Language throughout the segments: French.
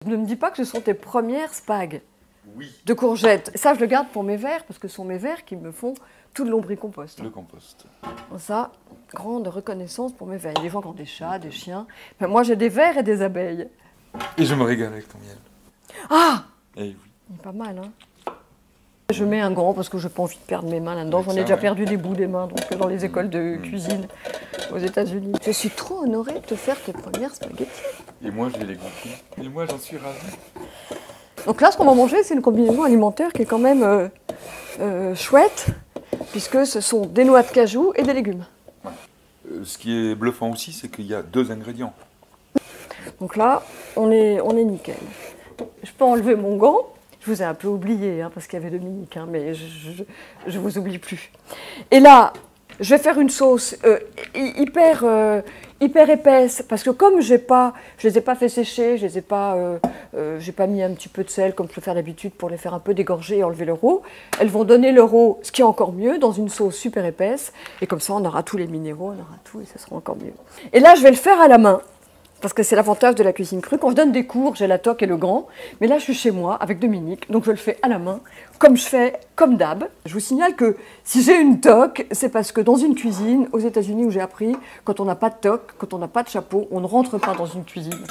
Ne me dis pas que ce sont tes premières spags Oui. de courgettes. Ça, je le garde pour mes vers, parce que ce sont mes vers qui me font tout le lombricompost. Le compost. Ça, grande reconnaissance pour mes vers. Il y a des gens qui ont des chats, des chiens. Mais moi, j'ai des vers et des abeilles. Et je me régale avec ton miel. Ah! Eh oui. Il est pas mal, hein? Je mets un gant parce que je n'ai pas envie de perdre mes mains là-dedans. Avec J'en ai ça, déjà ouais. perdu des bouts des mains donc, dans les écoles de cuisine aux États-Unis. Je suis trop honorée de te faire tes premières spaghettis. Et moi, je vais les goûter. Et moi, j'en suis ravi. Donc là, ce qu'on va manger, c'est une combinaison alimentaire qui est quand même chouette, puisque ce sont des noix de cajou et des légumes. Ce qui est bluffant aussi, c'est qu'il y a 2 ingrédients. Donc là, on est nickel. Je peux enlever mon gant. Je vous ai un peu oublié, hein, parce qu'il y avait Dominique, hein, mais je vous oublie plus. Et là, je vais faire une sauce hyper épaisse, parce que comme je les ai pas fait sécher, j'ai pas mis un petit peu de sel, comme je peux faire d'habitude, pour les faire un peu dégorger et enlever le roux. Elles vont donner le roux, ce qui est encore mieux, dans une sauce super épaisse. Et comme ça, on aura tous les minéraux, on aura tout, et ça sera encore mieux. Et là, je vais le faire à la main. Parce que c'est l'avantage de la cuisine crue. Quand je donne des cours, j'ai la toque et le grand. Mais là, je suis chez moi avec Dominique, donc je le fais à la main, comme je fais, comme d'hab. Je vous signale que si j'ai une toque, c'est parce que dans une cuisine, aux États-Unis où j'ai appris, quand on n'a pas de toque, quand on n'a pas de chapeau, on ne rentre pas dans une cuisine.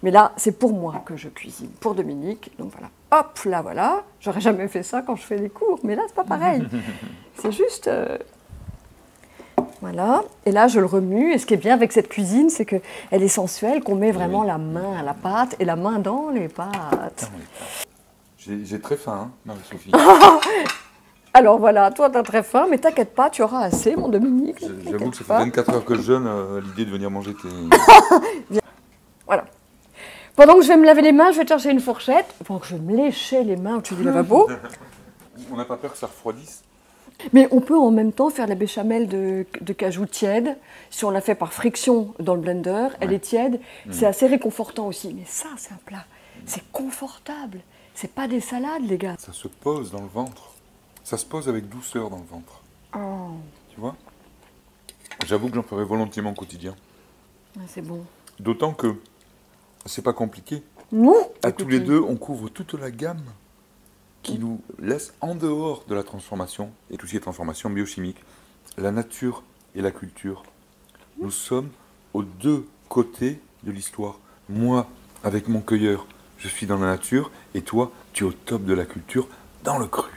Mais là, c'est pour moi que je cuisine, pour Dominique. Donc voilà, hop, là voilà. J'aurais jamais fait ça quand je fais des cours, mais là, c'est pas pareil. C'est juste... Voilà, et là je le remue, et ce qui est bien avec cette cuisine, c'est qu'elle est sensuelle, qu'on met vraiment la main à la pâte et la main dans les pâtes. J'ai très faim, hein, Marie-Sophie. Alors voilà, toi t'as très faim, mais t'inquiète pas, tu auras assez, mon Dominique. J'avoue que ça fait 24 heures que je jeûne à l'idée de venir manger tes... Voilà. Pendant que je vais me laver les mains, je vais te chercher une fourchette, pendant que je vais me lécher les mains au-dessus du lavabo. On n'a pas peur que ça refroidisse? Mais on peut en même temps faire la béchamel de cajou tiède. Si on la fait par friction dans le blender, elle est tiède. C'est assez réconfortant aussi. Mais ça, c'est un plat. C'est confortable. C'est pas des salades, les gars. Ça se pose dans le ventre. Ça se pose avec douceur dans le ventre. Oh. Tu vois? J'avoue que j'en ferai volontiers mon quotidien. Ouais, c'est bon. D'autant que c'est pas compliqué. Nous, À tous les deux, on couvre toute la gamme qui nous laisse en dehors de la transformation, et tout ce qui est transformation biochimique, la nature et la culture. Nous sommes aux 2 côtés de l'histoire. Moi, avec mon cueilleur, je suis dans la nature, et toi, tu es au top de la culture, dans le cru.